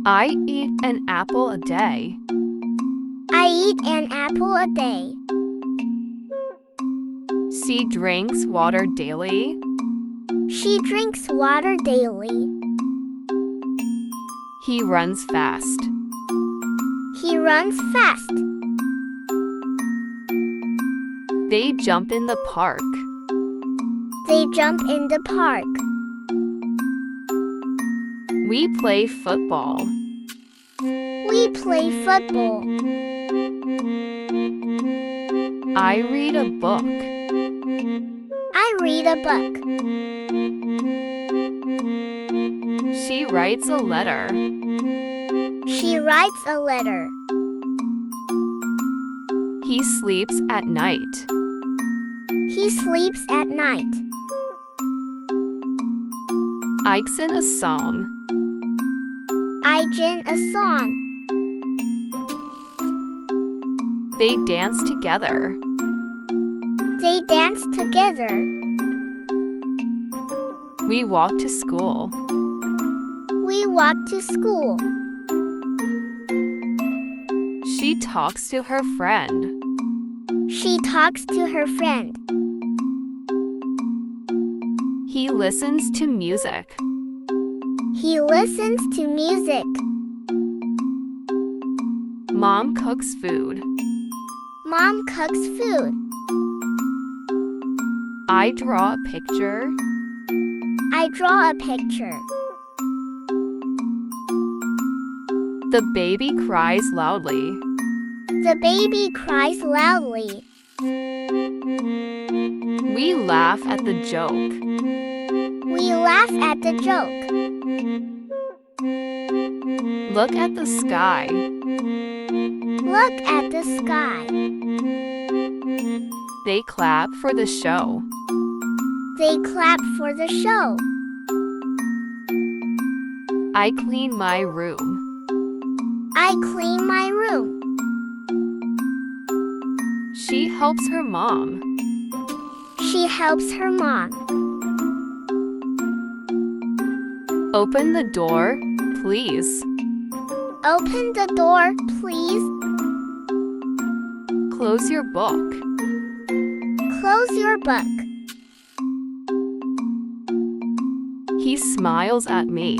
I eat an apple a day. I eat an apple a day. She drinks water daily. She drinks water daily. He runs fast. He runs fast. They jump in the park. They jump in the park. We play football. We play football. I read a book. I read a book. She writes a letter. She writes a letter. He sleeps at night. He sleeps at night. I sing a song. I sing a song. They dance together. They dance together. We walk to school. We walk to school. She talks to her friend. She talks to her friend. He listens to music. He listens to music. Mom cooks food. Mom cooks food. I draw a picture. I draw a picture. The baby cries loudly. The baby cries loudly. We laugh at the joke. We laugh at the joke. Look at the sky. Look at the sky. They clap for the show. They clap for the show. I clean my room. I clean my room. She helps her mom. She helps her mom. Open the door, please. Open the door, please. Close your book. Close your book. He smiles at me.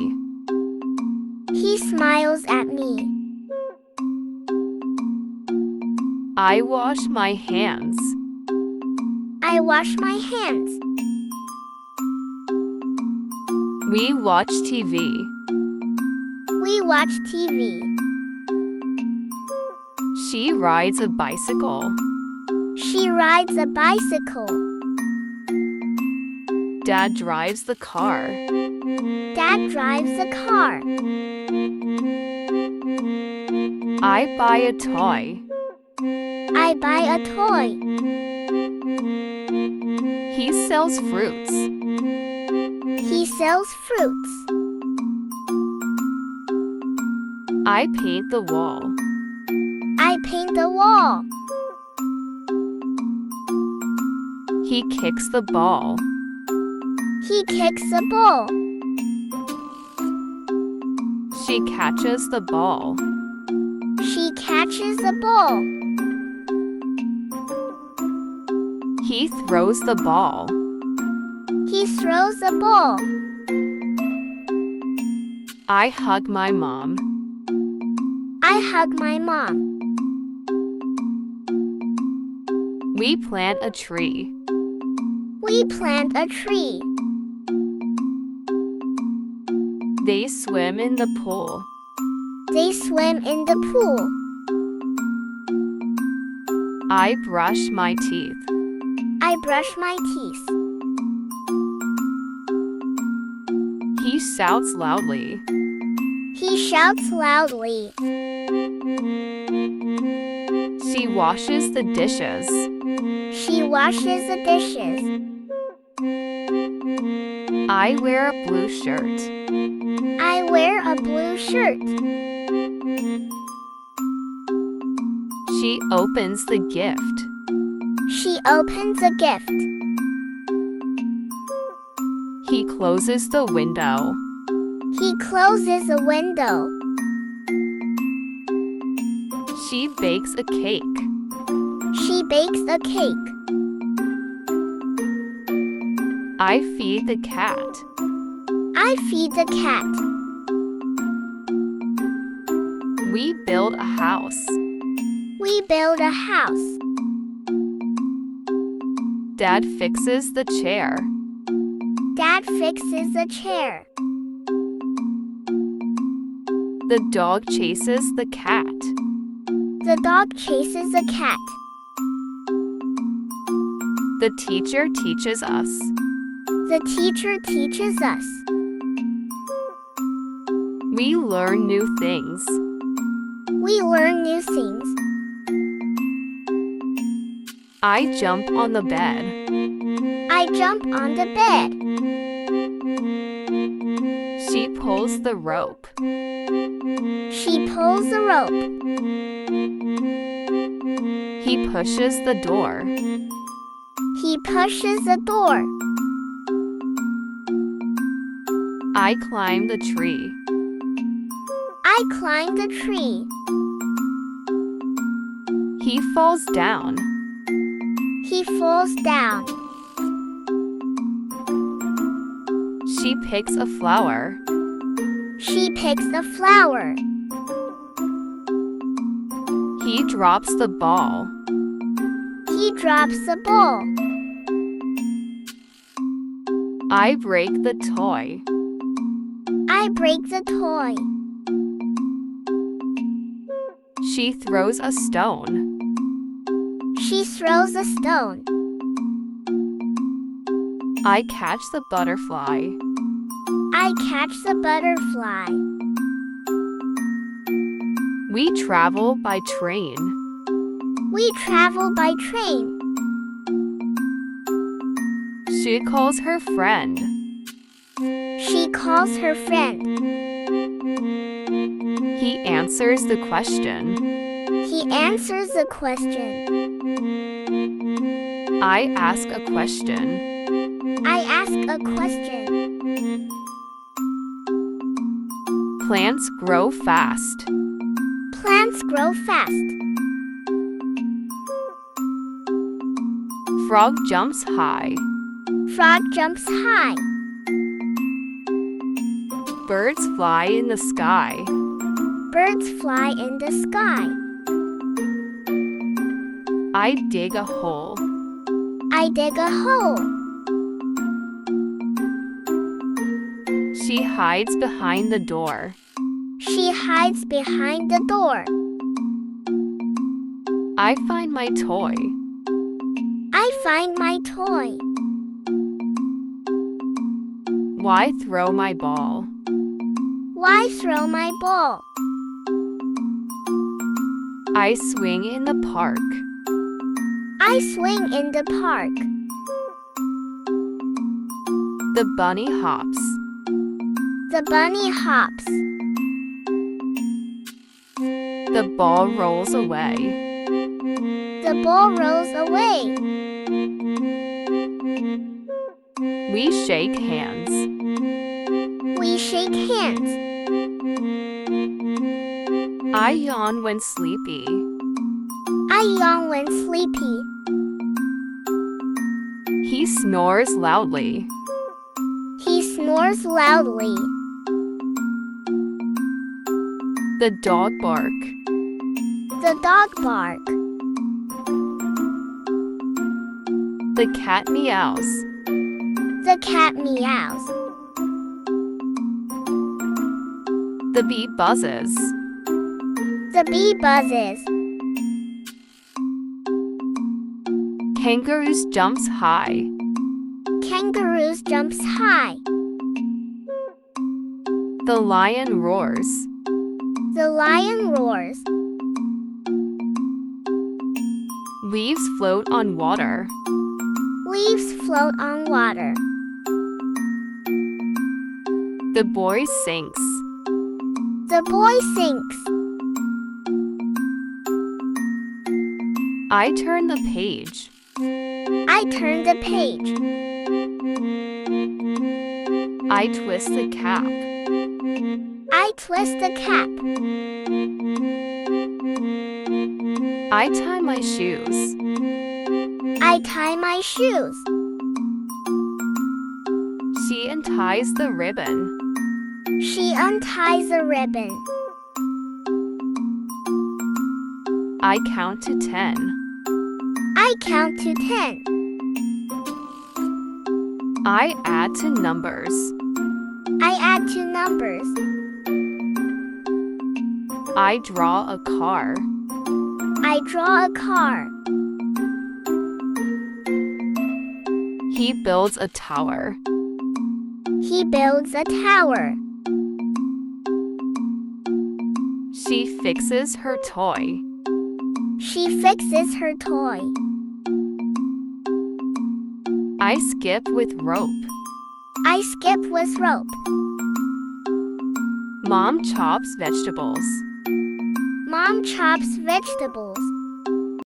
He smiles at me. I wash my hands. I wash my hands. We watch TV. We watch TV. She rides a bicycle. She rides a bicycle. Dad drives the car. Dad drives a car. I buy a toy. I buy a toy. He sells fruits. He sells fruits. I paint the wall. I paint the wall. He kicks the ball. He kicks the ball. She catches the ball. She catches the ball. He throws the ball. He throws the ball. I hug my mom. I hug my mom. We plant a tree. We plant a tree. They swim in the pool. They swim in the pool. I brush my teeth. I brush my teeth. He shouts loudly. He shouts loudly. She washes the dishes. She washes the dishes. I wear a blue shirt. I wear a blue shirt. She opens the gift. She opens a gift. He closes the window. He closes a window. bakes a cake. She bakes a cake. I feed the cat. I feed the cat. We build a house. We build a house. Dad fixes the chair. Dad fixes a chair. The dog chases the cat. The dog chases a cat. The teacher teaches us. The teacher teaches us. We learn new things. We learn new things. I jump on the bed. I jump on the bed. She pulls the rope. She pulls the rope. He pushes the door. He pushes the door. I climb the tree. I climb the tree. He falls down. He falls down. She picks a flower. She picks a flower. He drops the ball. He drops the ball. I break the toy. I break the toy. She throws a stone. She throws a stone. I catch the butterfly. I catch the butterfly. We travel by train. We travel by train. She calls her friend. She calls her friend. He answers the question. He answers the question. I ask a question. I ask a question. Plants grow fast. Plants grow fast. Frog jumps high. Frog jumps high. Birds fly in the sky. Birds fly in the sky. I dig a hole. I dig a hole. She hides behind the door. She hides behind the door. I find my toy. I find my toy. Why throw my ball? Why throw my ball? I swing in the park. I swing in the park. The bunny hops. The bunny hops. The ball rolls away. The ball rolls away. We shake hands. We shake hands. I yawn when sleepy. I yawn when sleepy. He snores loudly. He snores loudly. The dog bark. The dog bark. The cat meows. The cat meows. The bee buzzes. The bee buzzes. Kangaroos jumps high. Kangaroos jumps high. The lion roars. The lion roars. Leaves float on water. Leaves float on water. The boy sinks. The boy sinks. I turn the page. I turn the page. I twist the cap. I twist the cap. I tie my shoes. I tie my shoes. She unties the ribbon. She unties a ribbon. I count to 10. I count to 10. I add to numbers. I add to numbers. I draw a car. I draw a car. He builds a tower. He builds a tower. She fixes her toy. She fixes her toy. I skip with rope. I skip with rope. Mom chops vegetables. Mom chops vegetables.